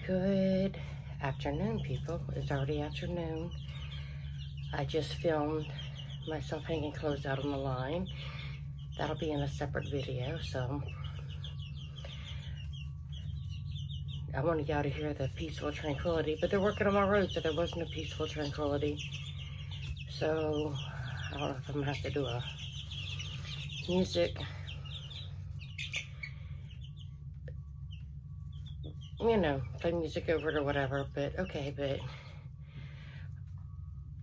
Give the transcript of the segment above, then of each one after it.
Good afternoon, people. It's already afternoon. I just filmed myself hanging clothes out on the line. That'll be in a separate video, so I wanted y'all to hear the peaceful tranquility, but they're working on my road, so there was no peaceful tranquility. So I don't know if I'm gonna have to do a music, play music over it or whatever, but okay. But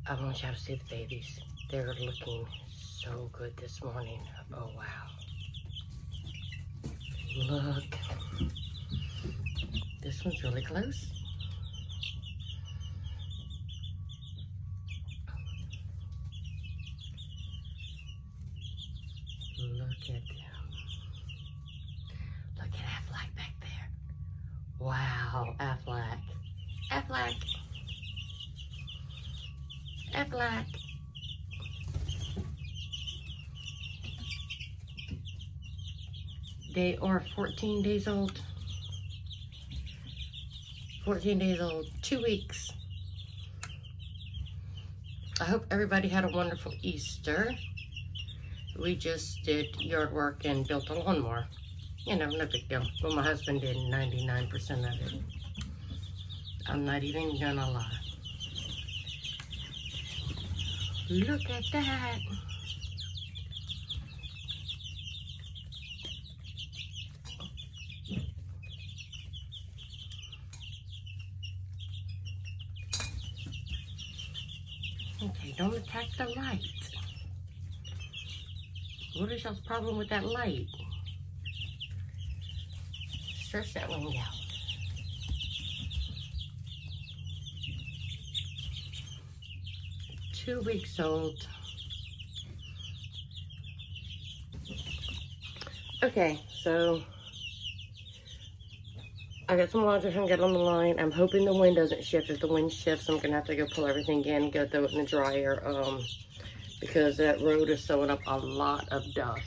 I want y'all to see the babies. They're looking so good this morning. Oh wow. Look. This one's really close. Look at them. Look at Affleck back there. Wow, Affleck. Affleck. Affleck. They are 14 days old. 14 days old, 2 weeks. I hope everybody had a wonderful Easter. We just did yard work and built a lawnmower. No big deal. Well, my husband did 99% of it. I'm not even gonna lie. Look at that. Okay, don't attack the light. What is y'all's problem with that light? Stretch that wing out. Two weeks old. Okay, so I got some laundry hung out on the line. I'm hoping the wind doesn't shift. If the wind shifts, I'm gonna have to go pull everything in, go throw it in the dryer, because that road is throwing up a lot of dust.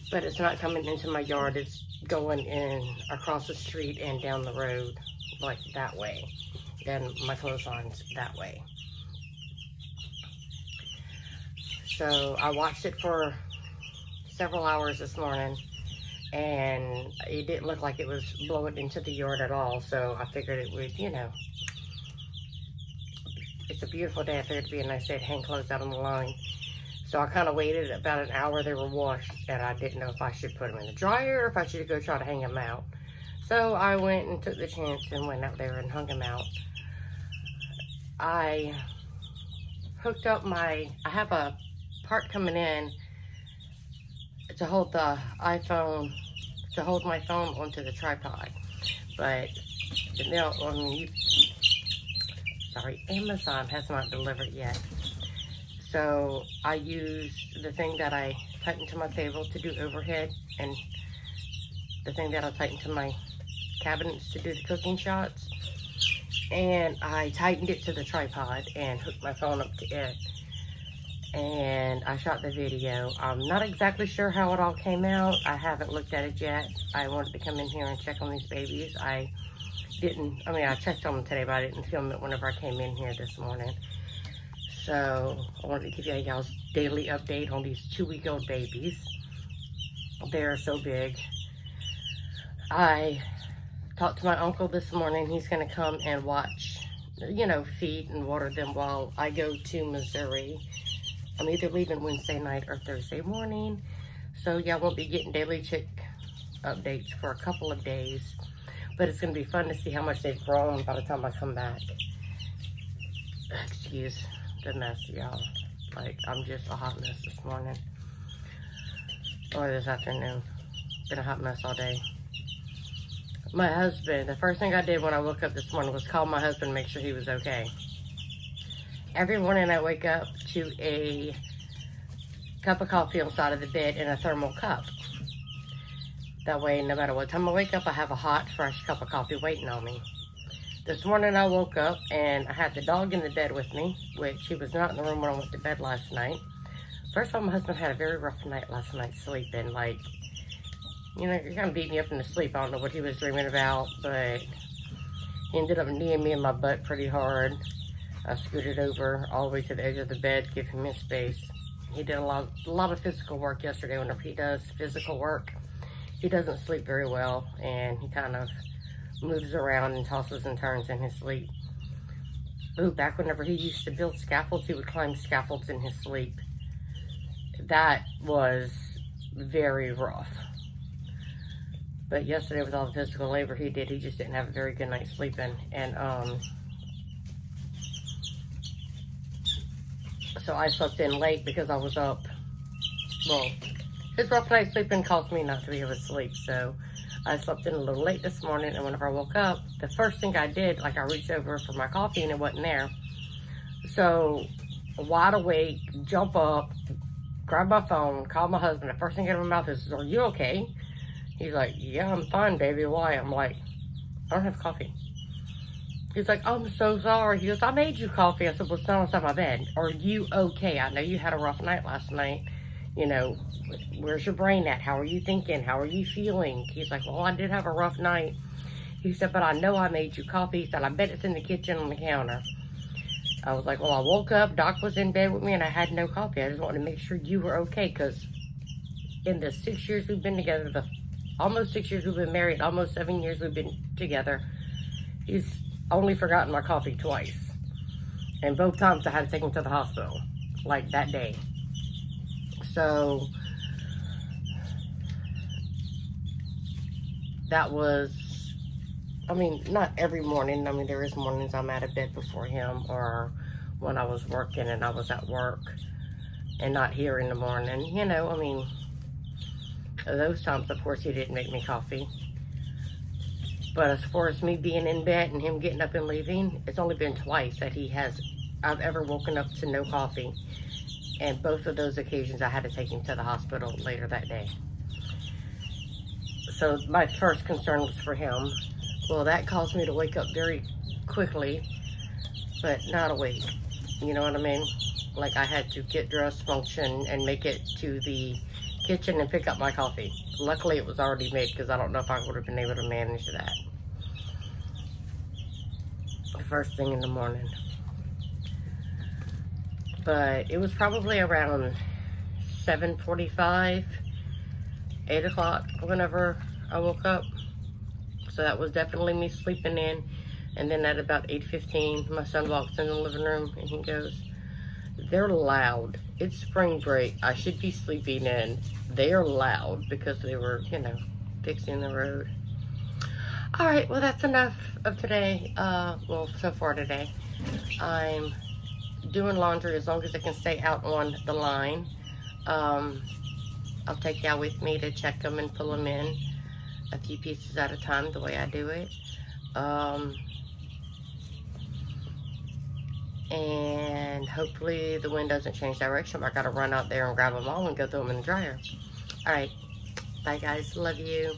But it's not coming into my yard. It's going in across the street and down the road, like that way. And my clothesline's that way. So I watched it for several hours this morning, and it didn't look like it was blowing into the yard at all. So I figured it would, it's a beautiful day. I figured it'd be a nice day to hang clothes out on the line. So I kind of waited about an hour. They were washed, and I didn't know if I should put them in the dryer or if I should go try to hang them out. So I went and took the chance and went out there and hung them out. I hooked up I have a part coming in to hold the iPhone, to hold my phone onto the tripod. But Amazon has not delivered yet. So I use the thing that I tighten to my table to do overhead, and the thing that I tighten to my cabinets to do the cooking shots. And I tightened it to the tripod and hooked my phone up to it. And I shot the video. I'm not exactly sure how it all came out. I haven't looked at it yet. I wanted to come in here and check on these babies. I checked on them today, but I didn't film it whenever I came in here this morning. So I wanted to give you y'all's daily update on these 2-week-old babies. They're so big. I talked to my uncle this morning. He's gonna come and watch, feed and water them while I go to Missouri. I'm either leaving Wednesday night or Thursday morning. So y'all won't be getting daily chick updates for a couple of days. But it's gonna be fun to see how much they've grown by the time I come back. Excuse the mess, y'all. I'm just a hot mess this morning. Or this afternoon. Been a hot mess all day. My husband, the first thing I did when I woke up this morning was call my husband and make sure he was okay. Every morning I wake up to a cup of coffee on the side of the bed in a thermal cup. That way, no matter what time I wake up, I have a hot, fresh cup of coffee waiting on me. This morning I woke up and I had the dog in the bed with me, which he was not in the room when I went to bed last night. First of all, my husband had a very rough night last night sleeping. Like, you know, you're kind of beat me up in the sleep. I don't know what he was dreaming about, but He ended up kneeing me in my butt pretty hard. I scooted over all the way to the edge of the bed, give him his space. He did a lot of physical work yesterday. Whenever he does physical work, he doesn't sleep very well, and he kind of moves around and tosses and turns in his sleep. Ooh, back whenever he used to build scaffolds, he would climb scaffolds in his sleep. That was very rough. But yesterday, with all the physical labor he did, he just didn't have a very good night's sleeping. And so I slept in late because I was up. Well, his rough night's sleeping caused me not to be able to sleep. So I slept in a little late this morning. And whenever I woke up, the first thing I did, like I reached over for my coffee and it wasn't there. So wide awake, jump up, grab my phone, call my husband. The first thing out of my mouth is, "Are you okay?" He's like, "Yeah, I'm fine, baby. Why?" I'm like, "I don't have coffee." He's like, "I'm so sorry." He goes, "I made you coffee." I said, "Well, it's not outside my bed. Are you okay? I know you had a rough night last night. You know, where's your brain at? How are you thinking? How are you feeling?" He's like, "Well, I did have a rough night." He said, "But I know I made you coffee." He said, "I bet it's in the kitchen on the counter." I was like, "Well, I woke up, Doc was in bed with me, and I had no coffee. I just wanted to make sure you were okay, because in the 6 years we've been together, almost 6 years we've been married, almost 7 years we've been together, he's only forgotten my coffee twice. And both times I had to take him to the hospital, like that day. So that was, I mean, not every morning. I mean, there is mornings I'm out of bed before him, or when I was working and I was at work and not here in the morning. You know, I mean, those times, of course, he didn't make me coffee. But as far as me being in bed and him getting up and leaving, it's only been twice that I've ever woken up to no coffee. And both of those occasions, I had to take him to the hospital later that day. So my first concern was for him. Well, that caused me to wake up very quickly, but not awake. You know what I mean? Like, I had to get dressed, function, and make it to the kitchen and pick up my coffee. Luckily, it was already made, because I don't know if I would have been able to manage that the first thing in the morning. But it was probably around 7:45, 8 o'clock whenever I woke up. So that was definitely me sleeping in. And then at about 8:15, my son walks in the living room and he goes, "They're loud. It's spring break. I should be sleeping in. They are loud," because they were, you know, fixing the road. All right, well, that's enough of today. Well, so far today. I'm doing laundry as long as it can stay out on the line. I'll take y'all with me to check them and pull them in a few pieces at a time, the way I do it. And hopefully the wind doesn't change direction. I gotta run out there and grab them all and go throw them in the dryer. All right, bye guys, love you.